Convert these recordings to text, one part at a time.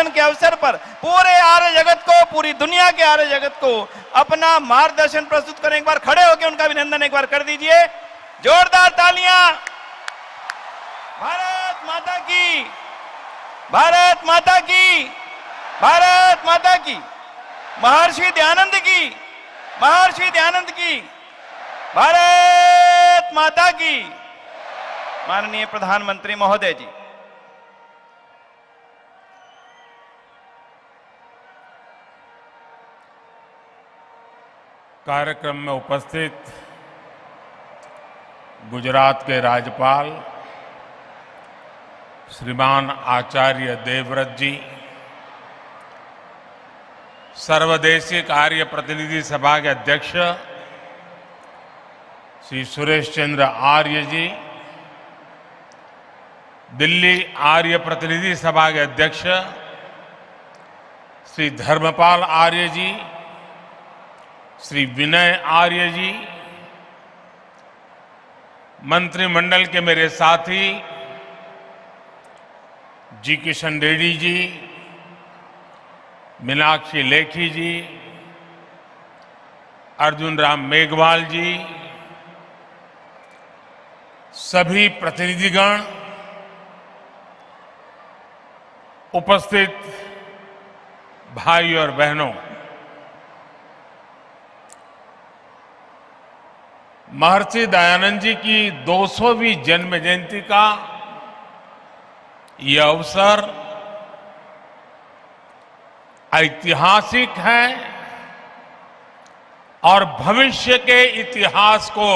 आयोजन के अवसर पर पूरे आर्य जगत को, पूरी दुनिया के आर्य जगत को अपना मार्गदर्शन प्रस्तुत करें। एक बार खड़े होकर उनका अभिनंदन एक बार कर दीजिए, जोरदार तालियां। भारत माता की, भारत माता की, भारत माता की। महर्षि दयानंद की, महर्षि दयानंद की, भारत माता की। माननीय प्रधानमंत्री महोदय जी, कार्यक्रम में उपस्थित गुजरात के राज्यपाल श्रीमान आचार्य देवव्रत जी, सर्वदेशीय कार्य प्रतिनिधि सभा के अध्यक्ष श्री सुरेश चंद्र आर्य जी, दिल्ली आर्य प्रतिनिधि सभा के अध्यक्ष श्री धर्मपाल आर्य जी, श्री विनय आर्य जी, मंत्रिमंडल के मेरे साथी जी किशन रेड्डी जी, मीनाक्षी लेखी जी, अर्जुन राम मेघवाल जी, सभी प्रतिनिधिगण, उपस्थित भाई और बहनों, महर्षि दयानंद जी की 200वीं जन्म जयंती का यह अवसर ऐतिहासिक है और भविष्य के इतिहास को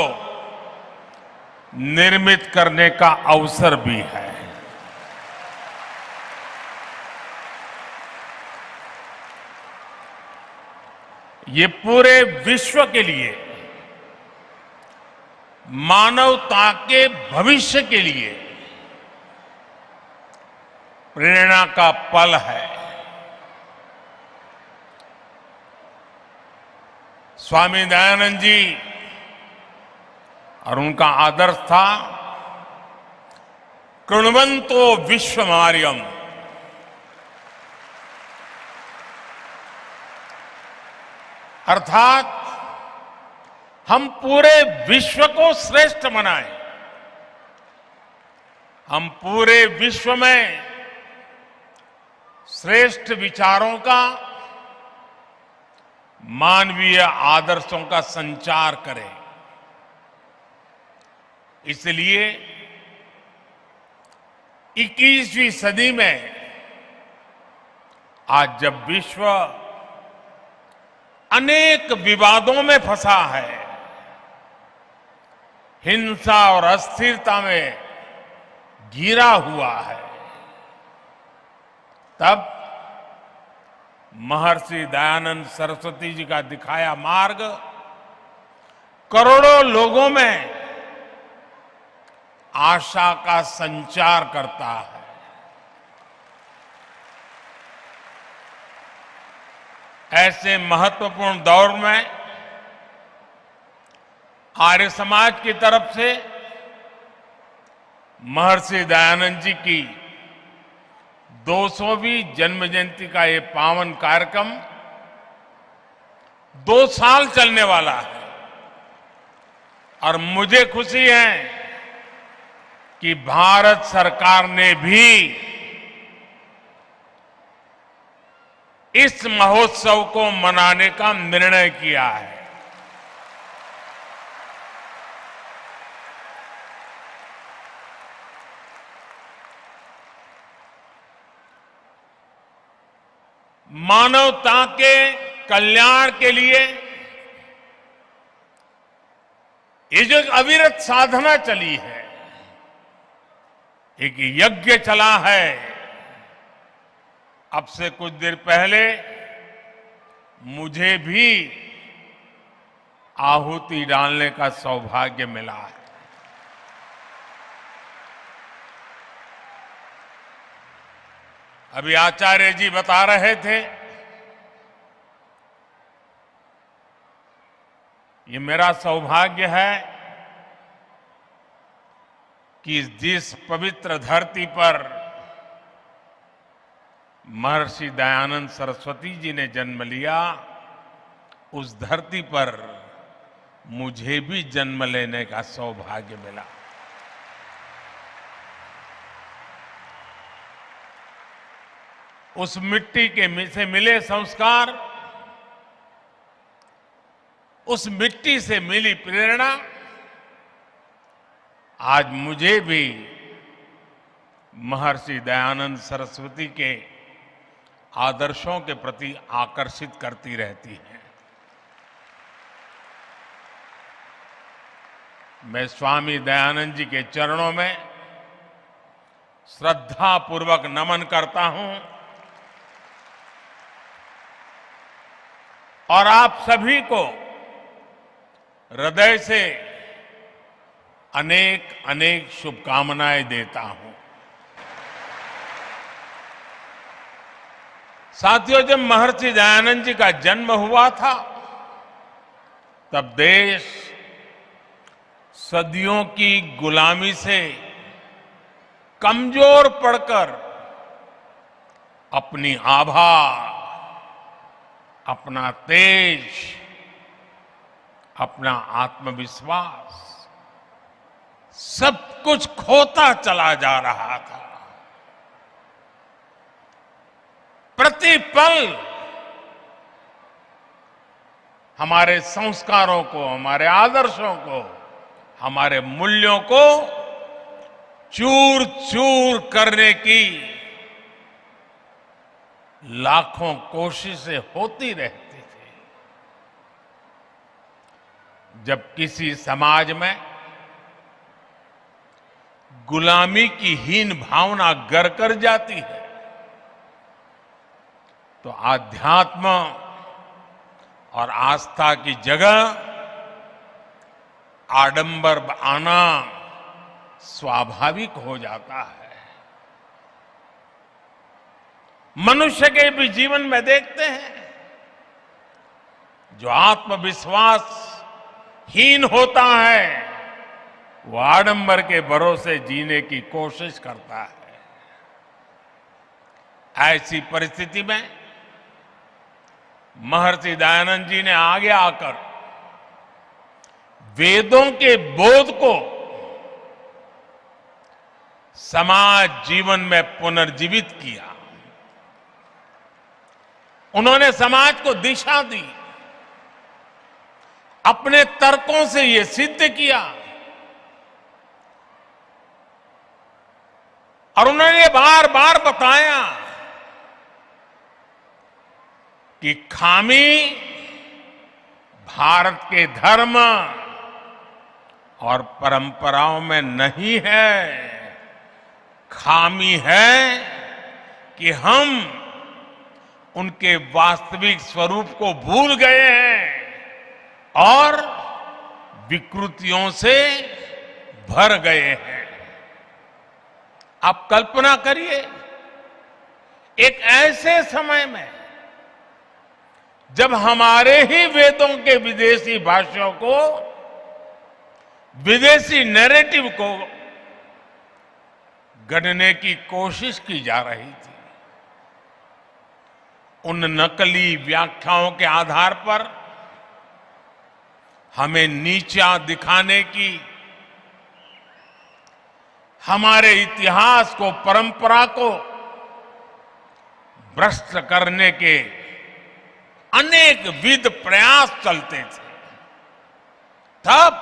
निर्मित करने का अवसर भी है। ये पूरे विश्व के लिए, मानवता के भविष्य के लिए प्रेरणा का पल है। स्वामी दयानंद जी और उनका आदर्श था कृण्वन्तो विश्वमार्यम, अर्थात हम पूरे विश्व को श्रेष्ठ बनाएं, हम पूरे विश्व में श्रेष्ठ विचारों का, मानवीय आदर्शों का संचार करें। इसलिए 21वीं सदी में आज जब विश्व अनेक विवादों में फंसा है, हिंसा और अस्थिरता में घिरा हुआ है, तब महर्षि दयानंद सरस्वती जी का दिखाया मार्ग करोड़ों लोगों में आशा का संचार करता है। ऐसे महत्वपूर्ण दौर में आर्य समाज की तरफ से महर्षि दयानंद जी की 200वीं जन्म जयंती का ये पावन कार्यक्रम 2 साल चलने वाला है और मुझे खुशी है कि भारत सरकार ने भी इस महोत्सव को मनाने का निर्णय किया है। मानवता के कल्याण के लिए ये जो अविरत साधना चली है, एक यज्ञ चला है। अब से कुछ देर पहले मुझे भी आहुति डालने का सौभाग्य मिला है। अभी आचार्य जी बता रहे थे, ये मेरा सौभाग्य है कि जिस पवित्र धरती पर महर्षि दयानंद सरस्वती जी ने जन्म लिया, उस धरती पर मुझे भी जन्म लेने का सौभाग्य मिला। उस मिट्टी के से मिले संस्कार, उस मिट्टी से मिली प्रेरणा आज मुझे भी महर्षि दयानंद सरस्वती के आदर्शों के प्रति आकर्षित करती रहती है। मैं स्वामी दयानंद जी के चरणों में श्रद्धा पूर्वक नमन करता हूं और आप सभी को हृदय से अनेक अनेक शुभकामनाएं देता हूं। साथियों, जब महर्षि दयानंद जी का जन्म हुआ था तब देश सदियों की गुलामी से कमजोर पड़कर अपनी आभा, अपना तेज, अपना आत्मविश्वास सब कुछ खोता चला जा रहा था। प्रतिपल हमारे संस्कारों को, हमारे आदर्शों को, हमारे मूल्यों को चूर चूर करने की लाखों कोशिशें होती रहती थी। जब किसी समाज में गुलामी की हीन भावना घर कर जाती है तो आध्यात्म और आस्था की जगह आडंबर आना स्वाभाविक हो जाता है। मनुष्य के भी जीवन में देखते हैं, जो आत्मविश्वास हीन होता है वो आडंबर के भरोसे जीने की कोशिश करता है। ऐसी परिस्थिति में महर्षि दयानंद जी ने आगे आकर वेदों के बोध को समाज जीवन में पुनर्जीवित किया। उन्होंने समाज को दिशा दी, अपने तर्कों से यह सिद्ध किया और उन्होंने बार बार बताया कि खामी भारत के धर्म और परंपराओं में नहीं है, खामी है कि हम उनके वास्तविक स्वरूप को भूल गए हैं और विकृतियों से भर गए हैं। आप कल्पना करिए, एक ऐसे समय में जब हमारे ही वेदों के विदेशी भाषाओं को, विदेशी नैरेटिव को गढ़ने की कोशिश की जा रही थी, उन नकली व्याख्याओं के आधार पर हमें नीचा दिखाने की, हमारे इतिहास को, परंपरा को भ्रष्ट करने के अनेक विध प्रयास चलते थे। तब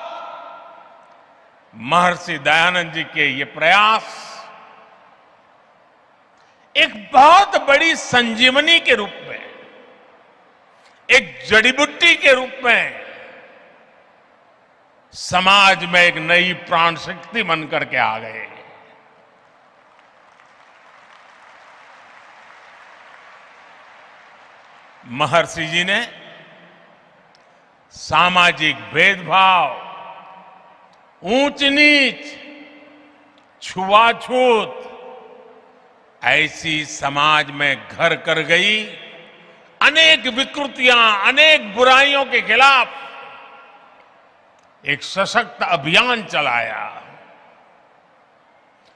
महर्षि दयानंद जी के ये प्रयास एक बहुत बड़ी संजीवनी के रूप में, एक जड़ी बूटी के रूप में समाज में एक नई प्राण शक्ति बन करके आ गए। महर्षि जी ने सामाजिक भेदभाव, ऊंच नीच, छुआछूत ऐसी समाज में घर कर गई अनेक विकृतियां, अनेक बुराइयों के खिलाफ एक सशक्त अभियान चलाया।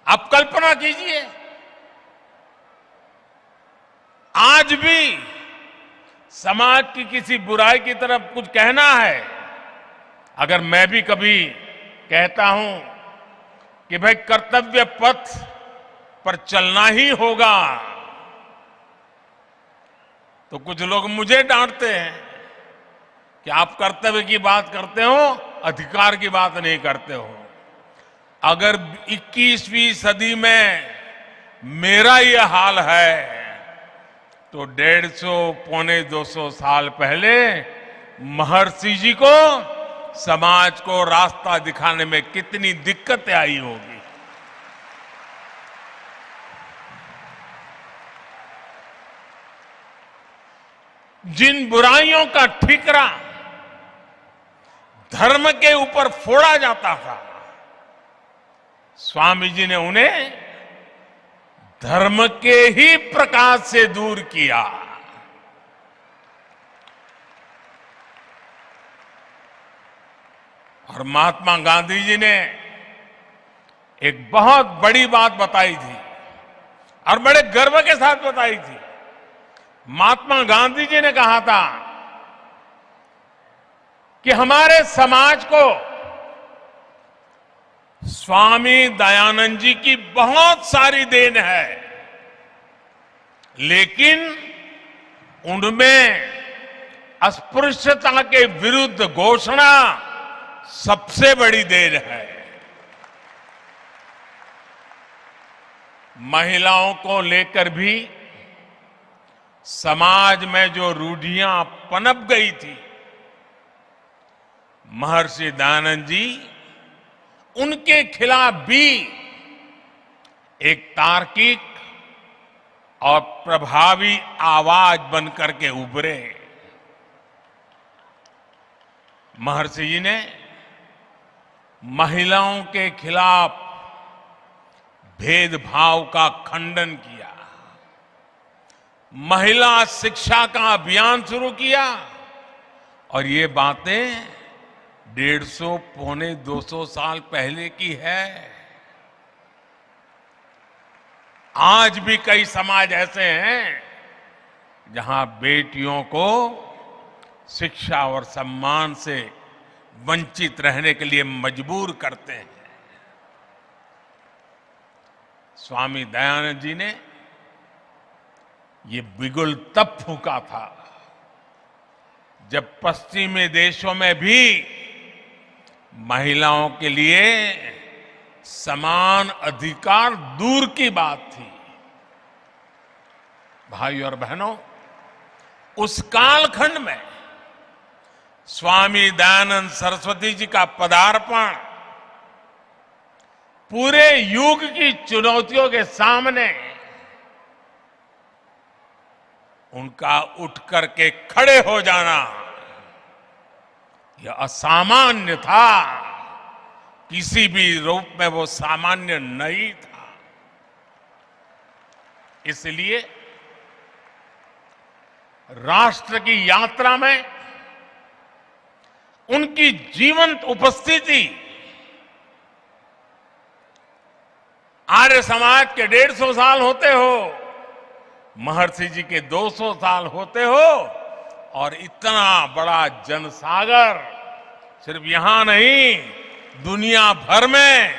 आप कल्पना कीजिए, आज भी समाज की किसी बुराई की तरफ कुछ कहना है, अगर मैं भी कभी कहता हूं कि भाई कर्तव्य पथ पर चलना ही होगा, तो कुछ लोग मुझे डांटते हैं कि आप कर्तव्य की बात करते हो, अधिकार की बात नहीं करते हो। अगर 21वीं सदी में मेरा यह हाल है तो 150 पौने 200 साल पहले महर्षि जी को समाज को रास्ता दिखाने में कितनी दिक्कतें आई होगी। जिन बुराइयों का ठीकरा धर्म के ऊपर फोड़ा जाता था, स्वामी जी ने उन्हें धर्म के ही प्रकाश से दूर किया। और महात्मा गांधी जी ने एक बहुत बड़ी बात बताई थी और बड़े गर्व के साथ बताई थी। महात्मा गांधी जी ने कहा था कि हमारे समाज को स्वामी दयानंद जी की बहुत सारी देन है, लेकिन उनमें अस्पृश्यता के विरुद्ध घोषणा सबसे बड़ी देन है। महिलाओं को लेकर भी समाज में जो रूढ़ियां पनप गई थी, महर्षि दयानंद जी उनके खिलाफ भी एक तार्किक और प्रभावी आवाज बनकर के उभरे। महर्षि जी ने महिलाओं के खिलाफ भेदभाव का खंडन किया, महिला शिक्षा का अभियान शुरू किया, और ये बातें 150 पौने 200 साल पहले की है। आज भी कई समाज ऐसे हैं जहां बेटियों को शिक्षा और सम्मान से वंचित रहने के लिए मजबूर करते हैं। स्वामी दयानंद जी ने ये बिगुल तब फूंका था जब पश्चिमी देशों में भी महिलाओं के लिए समान अधिकार दूर की बात थी। भाई और बहनों, उस कालखंड में स्वामी दयानंद सरस्वती जी का पदार्पण पूरे युग की चुनौतियों के सामने उनका उठ करके खड़े हो जाना यह असामान्य था, किसी भी रूप में वो सामान्य नहीं था। इसलिए राष्ट्र की यात्रा में उनकी जीवंत उपस्थिति आर्य समाज के 150 साल होते हो, महर्षि जी के 200 साल होते हो, और इतना बड़ा जनसागर सिर्फ यहां नहीं दुनिया भर में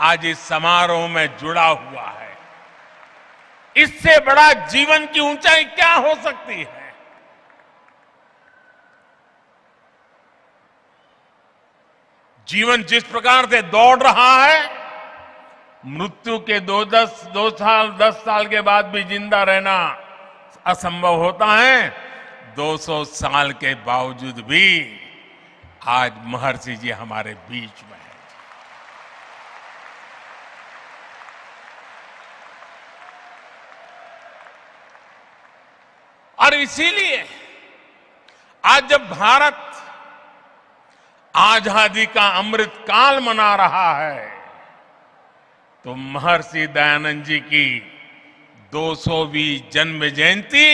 आज इस समारोह में जुड़ा हुआ है। इससे बड़ा जीवन की ऊंचाई क्या हो सकती है? जीवन जिस प्रकार से दौड़ रहा है, मृत्यु के 10 साल के बाद भी जिंदा रहना असंभव होता है। 200 साल के बावजूद भी आज महर्षि जी हमारे बीच में हैं। और इसीलिए आज जब भारत आजादी का अमृत काल मना रहा है, तो महर्षि दयानंद जी की 200वीं जन्म जयंती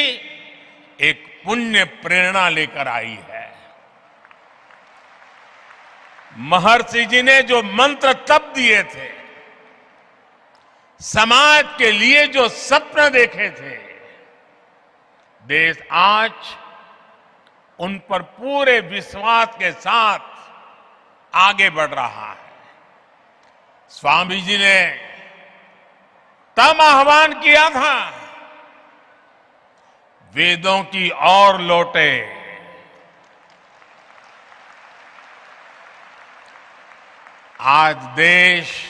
एक पुण्य प्रेरणा लेकर आई है। महर्षि जी ने जो मंत्र तप दिए थे, समाज के लिए जो सपने देखे थे, देश आज उन पर पूरे विश्वास के साथ आगे बढ़ रहा है। स्वामी जी ने तब आह्वान किया था, वेदों की ओर लौटे। आज देश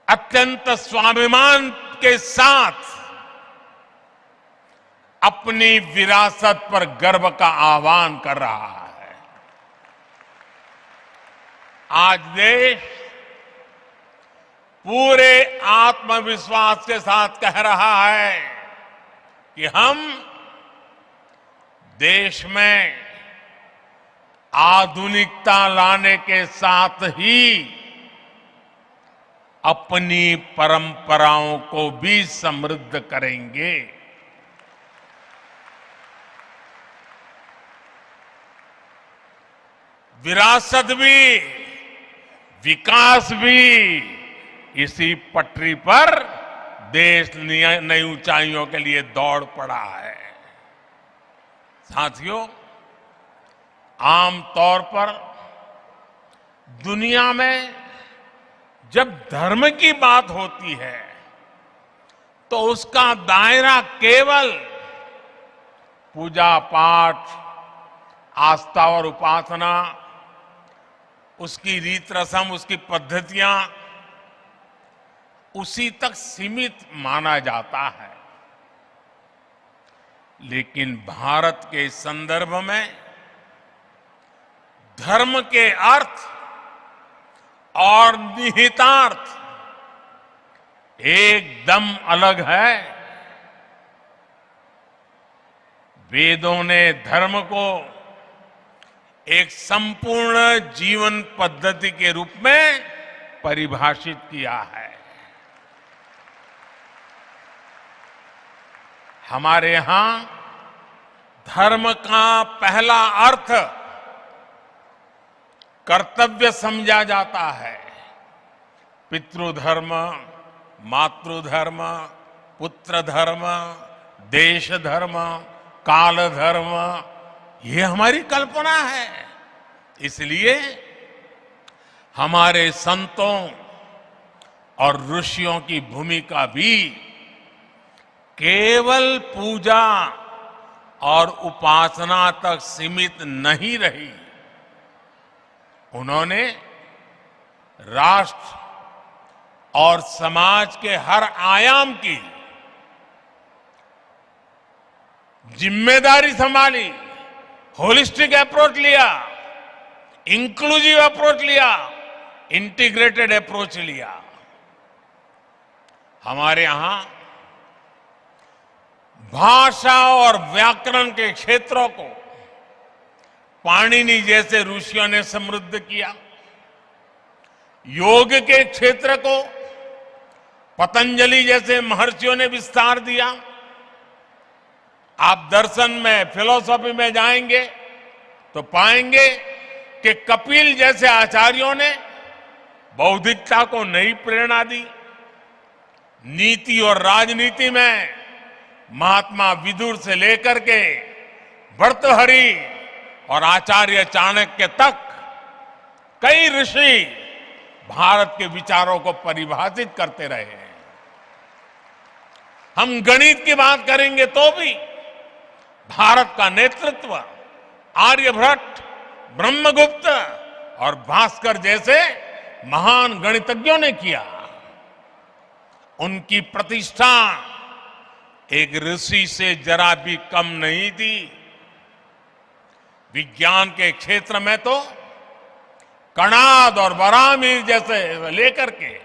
अत्यंत स्वाभिमान के साथ अपनी विरासत पर गर्व का आह्वान कर रहा है। आज देश पूरे आत्मविश्वास के साथ कह रहा है कि हम देश में आधुनिकता लाने के साथ ही अपनी परंपराओं को भी समृद्ध करेंगे। विरासत भी, विकास भी इसी पटरी पर देश नई ऊंचाइयों के लिए दौड़ पड़ा है। साथियों, आमतौर पर दुनिया में जब धर्म की बात होती है तो उसका दायरा केवल पूजा पाठ, आस्था और उपासना, उसकी रीत रस्म, उसकी पद्धतियां, उसी तक सीमित माना जाता है। लेकिन भारत के संदर्भ में धर्म के अर्थ और निहितार्थ एकदम अलग है। वेदों ने धर्म को एक संपूर्ण जीवन पद्धति के रूप में परिभाषित किया है। हमारे यहां धर्म का पहला अर्थ कर्तव्य समझा जाता है। पितृधर्म, मातृधर्म, पुत्र धर्म, देश धर्म, काल धर्म, ये हमारी कल्पना है। इसलिए हमारे संतों और ऋषियों की भूमिका भी केवल पूजा और उपासना तक सीमित नहीं रही। उन्होंने राष्ट्र और समाज के हर आयाम की जिम्मेदारी संभाली, होलिस्टिक अप्रोच लिया, इंक्लूसिव अप्रोच लिया, इंटीग्रेटेड अप्रोच लिया। हमारे यहां भाषा और व्याकरण के क्षेत्रों को पाणिनि जैसे ऋषियों ने समृद्ध किया। योग के क्षेत्र को पतंजलि जैसे महर्षियों ने विस्तार दिया। आप दर्शन में, फिलॉसफी में जाएंगे तो पाएंगे कि कपिल जैसे आचार्यों ने बौद्धिकता को नई प्रेरणा दी। नीति और राजनीति में महात्मा विदुर से लेकर के भर्तृहरि और आचार्य चाणक्य तक कई ऋषि भारत के विचारों को परिभाषित करते रहे हैं। हम गणित की बात करेंगे तो भी भारत का नेतृत्व आर्यभट्ट, ब्रह्मगुप्त और भास्कर जैसे महान गणितज्ञों ने किया। उनकी प्रतिष्ठा एक ऋषि से जरा भी कम नहीं थी। विज्ञान के क्षेत्र में तो कणाद और बरामीर जैसे लेकर के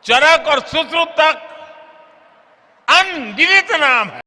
चरक और सुश्रुत तक अनगिनत नाम है।